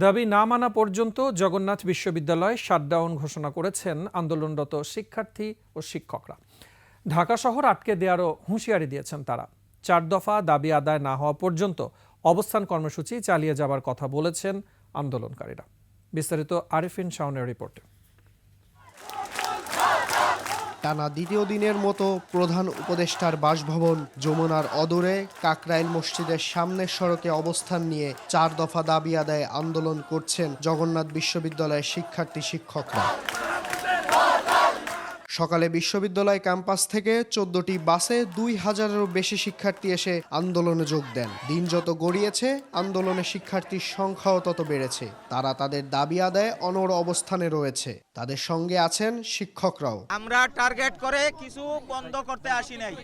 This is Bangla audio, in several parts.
দাবি না মানা পর্যন্ত জগন্নাথ বিশ্ববিদ্যালয় শাটডাউন ঘোষণা করেছেন আন্দোলনরত শিক্ষার্থী ও শিক্ষকরা। ঢাকা শহর আটকে দেওয়ারও হুঁশিয়ারি দিয়েছেন তারা। 4 দফা দাবি আদায় না হওয়া পর্যন্ত অবস্থান কর্মসূচি চালিয়ে যাবার কথা বলেছেন আন্দোলনকারীরা। বিস্তারিত আরিফিন শাওনের রিপোর্টে। টানা দ্বিতীয় দিনের মতো প্রধান উপদেষ্টার বাসভবন যমুনার অদূরে কাকরাইল মসজিদের সামনের সড়কে অবস্থান নিয়ে 4 দফা দাবি আদায়ে আন্দোলন করছেন জগন্নাথ বিশ্ববিদ্যালয়ের শিক্ষার্থী শিক্ষকরা। সকালে বিশ্ববিদ্যালয় ক্যাম্পাস থেকে 14টি বাসে 2000-এরও বেশি শিক্ষার্থী এসে আন্দোলনে যোগ দেন। দিন যত গড়িয়েছে আন্দোলনে শিক্ষার্থীর সংখ্যাও তত বেড়েছে। তারা তাদের দাবি আদায়ে অনড় অবস্থানে রয়েছে। তাদের সঙ্গে আছেন শিক্ষকরাও। আমরা টার্গেট করে কিছু বন্ধ করতে আসি নাই।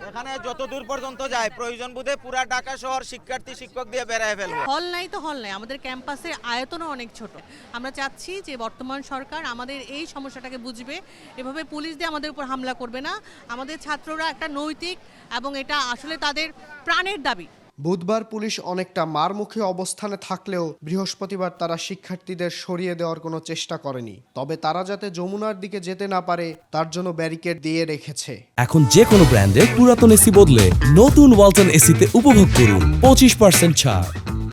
এখানে যত দূর পর্যন্ত যায় প্রয়োজন বোধে পুরা ঢাকা শহর শিক্ষার্থী শিক্ষক দিয়ে বেড়ায় ফেলবো। হল নাই তো হল নাই, আমাদের ক্যাম্পাসের আয়তনও অনেক ছোট। আমরা চাচ্ছি যে বর্তমান সরকার আমাদের এই সমস্যাটাকে বুঝবে, এভাবে পুলিশ দিয়ে আমাদের উপর হামলা করবে না। আমাদের ছাত্ররা একটা নৈতিক এবং এটা আসলে তাদের প্রাণের দাবি। বুধবার পুলিশ অনেকটা মারমুখী অবস্থানে থাকলেও বৃহস্পতিবার তারা শিক্ষার্থীদের সরিয়ে দেওয়ার কোনো চেষ্টা করেনি। তবে তারা যাতে যমুনার দিকে যেতে না পারে তার জন্য ব্যারিকেড দিয়ে রেখেছে। এখন যে কোনো ব্র্যান্ডের পুরাতন এসি বদলে নতুন ওয়ালটন এসিতে উপভোগ করুন 25% ছাড়।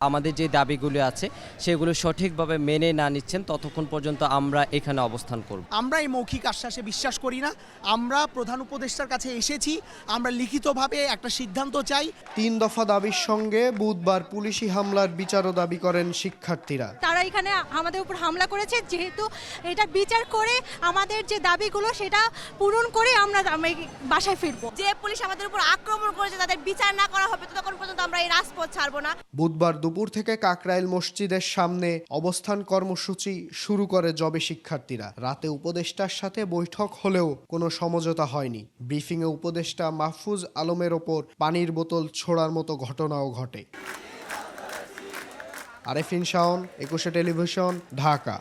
আমাদের যে দাবিগুলো আছে সেগুলো সঠিকভাবে মেনে না নিচ্ছেন ততক্ষণ পর্যন্ত আমরা এখানে অবস্থান করব। আমরা এই মৌখিক আশ্বাসে বিশ্বাস করি না। আমরা প্রধান উপদেষ্টার কাছে এসেছি, আমরা লিখিতভাবে একটা সিদ্ধান্ত চাই। 3 দফা দাবির সঙ্গে বুধবার পুলিশি হামলার বিচারও দাবি করেন শিক্ষার্থীরা। তারা এখানে আমাদের উপর হামলা করেছে, যেহেতু এটা বিচার করে আমাদের যে দাবিগুলো সেটা পূরণ করে আমরা বাসায় ফিরবো। যে পুলিশ আমাদের উপর আক্রমণ করেছে তাদের বিচার না করা হবে ততক্ষণ পর্যন্ত আমরা এই রাজপথ ছাড়বো না। বুধবার দুপুর থেকে কাকরাইল মসজিদের সামনে অবস্থান কর্মসূচি শুরু করে জবে শিক্ষার্থীরা। রাতে উপদেষ্টার সাথে বৈঠক হলেও কোনো সমঝোতা হয়নি। ব্রিফিংয়ে উপদেষ্টা মাহফুজ আলমের ওপর পানির বোতল ছোড়ার মতো ঘটনাও ঘটে। আরিফিন শাওন, 21 টেলিভিশন, ঢাকা।